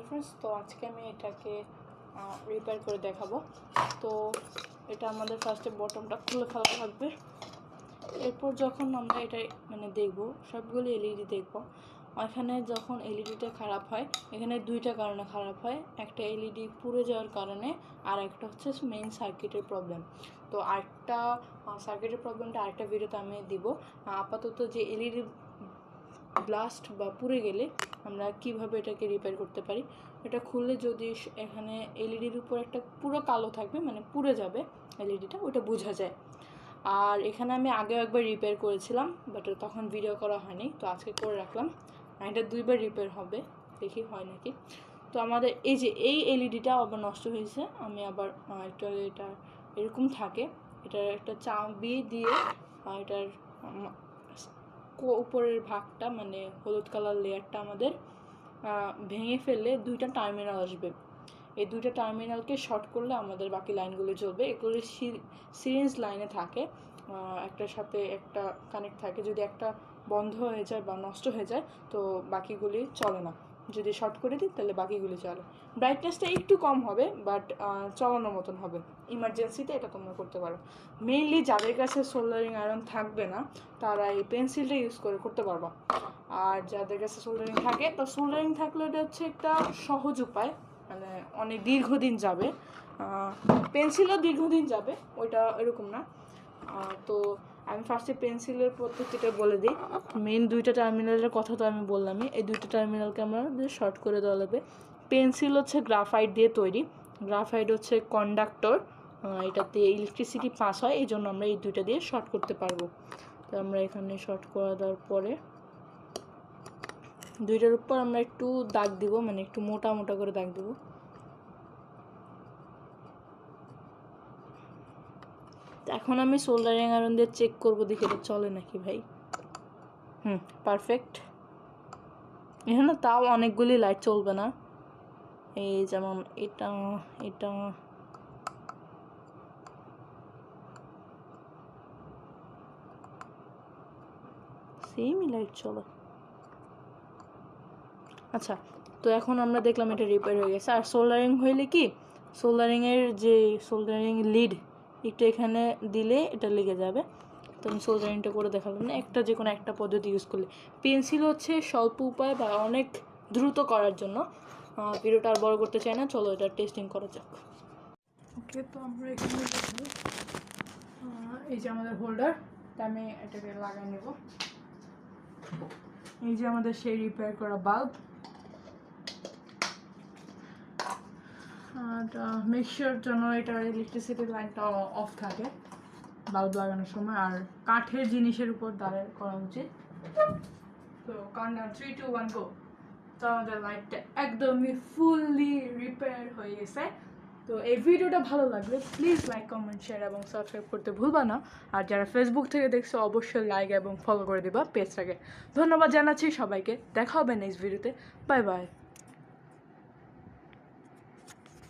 Hello friends, তো আজকে আমি এটাকে রিপেয়ার করে দেখাবো। তো এটা আমাদের ফার্স্টে বটমটা খুলে ফেলা লাগবে। এরপর যখন আমরা এটা দেখবো, সবগুলো এলইডি দেখবো। এখানে যখন এলইডিটা খারাপ হয়, এখানে দুইটা কারণে খারাপ হয়। একটা এলইডি পুড়ে যাওয়ার কারণে, আর একটা হচ্ছে মেইন সার্কিটের প্রবলেম। তো আরেকটা সার্কিটের প্রবলেমটা আরেকটা ভিডিওতে আমি দিব। আপাতত যে এলইডি ব্লাস্ট বা পুড়ে গেলে আমরা কিভাবে এটাকে রিপেয়ার করতে পারি। এটা খুললে যদি এখানে এলইডির উপর একটা পুরো কালো থাকবে, পুড়ে যাবে এলইডিটা, ওটা বোঝা যায়। আর এখানে আমি আগেও একবার রিপেয়ার করেছিলাম, বাট তখন ভিডিও করা হয়নি, তো আজকে করে রাখলাম। এটা দুইবার রিপেয়ার হবে, দেখি হয় নাকি। তো আমাদের এই এলইডিটা আবার নষ্ট হয়েছে। আমি আবার এটা এরকম থাকে, এটার একটা চাবি দিয়ে এটার উপরের ভাগটা হলুদ কালার লেয়ারটা আমাদের ভেঙে ফেললে দুইটা টার্মিনাল আসবে। এই দুইটা টার্মিনালকে শর্ট করলে আমাদের বাকি লাইনগুলো চলবে। এগুলো সিরিজ লাইনে থাকে, একটার সাথে একটা কানেক্ট থাকে। যদি একটা বন্ধ হয়ে যায় বা নষ্ট হয়ে যায়, তো বাকিগুলি চলে না। যদি শর্ট করে দিই তাহলে বাকিগুলি চলে। ব্রাইটনেসটা একটু কম হবে, বাট চলানোর মতন হবে। ইমার্জেন্সিতে এটা তোমরা করতে পারো। মেইনলি যাদের কাছে সোল্ডারিং আয়রন থাকবে না, তারা এই পেন্সিলটা ইউজ করতে পারবা। আর যাদের কাছে সোল্ডারিং থাকে, তো সোল্ডারিং থাকলে এটা হচ্ছে একটা সহজ উপায়, অনেক দীর্ঘদিন যাবে। পেন্সিলও দীর্ঘদিন যাবে, ওইটা এরকম না। তো আমি ফার্স্টে পেন্সিলের পদ্ধতিটা বলে দিই। মেন দুইটা টার্মিনালের কথা তো আমি বললামই। এই দুইটা টার্মিনালকে আমাদের শর্ট করে দেওয়া লাগবে। পেন্সিল হচ্ছে গ্রাফাইট দিয়ে তৈরি। গ্রাফাইট হচ্ছে কন্ডাক্টর, এটাতে ইলেকট্রিসিটি পাস হয়, এই জন্য আমরা এই দুইটা দিয়ে শর্ট করতে পারবো। তো আমরা এখানে শর্ট করে দেওয়ার পরে দুইটার উপর আমরা একটু দাগ দিব, একটু মোটা মোটা করে দাগ দিব। এখন আমি সোল্ডারিং আয়রন দিয়ে চেক করবো, দেখি এটা চলে নাকি ভাই। পারফেক্ট। এখানে তাও অনেকগুলি লাইট চলবে না, এই যেমন এটা সেমই লাইট চলে। আচ্ছা, তো এখন আমরা দেখলাম এটা রিপেয়ার হয়ে গেছে। আর সোল্ডারিং হইলে কি, সোল্ডারিংয়ের যে সোল্ডারিং লিড একটু এখানে দিলে এটা লেগে যাবে। তো আমি সোল্ডারিংটা করে দেখালাম না। যে কোনো একটা পদ্ধতি ইউজ করলে। পেন্সিল হচ্ছে স্বল্প উপায় বা অনেক দ্রুত করার জন্য। ভিডিওটা আর বড় করতে চাই না, চলো এটা টেস্টিং করা যাক। ওকে, তো আমরা এখানে দেখব এই যে আমাদের হোল্ডার, আমি এটাকে লাগাই নেব। এই যে আমাদের সেই রিপেয়ার করা বাল্ব। আর মেক শিওর জন্য এটার ইলেকট্রিসিটির লাইনটা অফ থাকে বাল্ব লাগানোর সময়। আর কাঠের জিনিসের উপর দাঁড়িয়ে করা উচিত। তো কাউন্টডাউন 3, 2, 1 গো। তো আমাদের লাইটটা একদমই ফুললি রিপেয়ার হয়ে গেছে। তো এই ভিডিওটা ভালো লাগলে প্লিজ লাইক, কমেন্ট, শেয়ার এবং সাবস্ক্রাইব করতে ভুলবা না। আর যারা ফেসবুক থেকে দেখছো অবশ্যই লাইক এবং ফলো করে দিবা পেজটাকে। ধন্যবাদ জানাচ্ছি সবাইকে। দেখা হবে নেক্সট ভিডিওতে। Bye bye.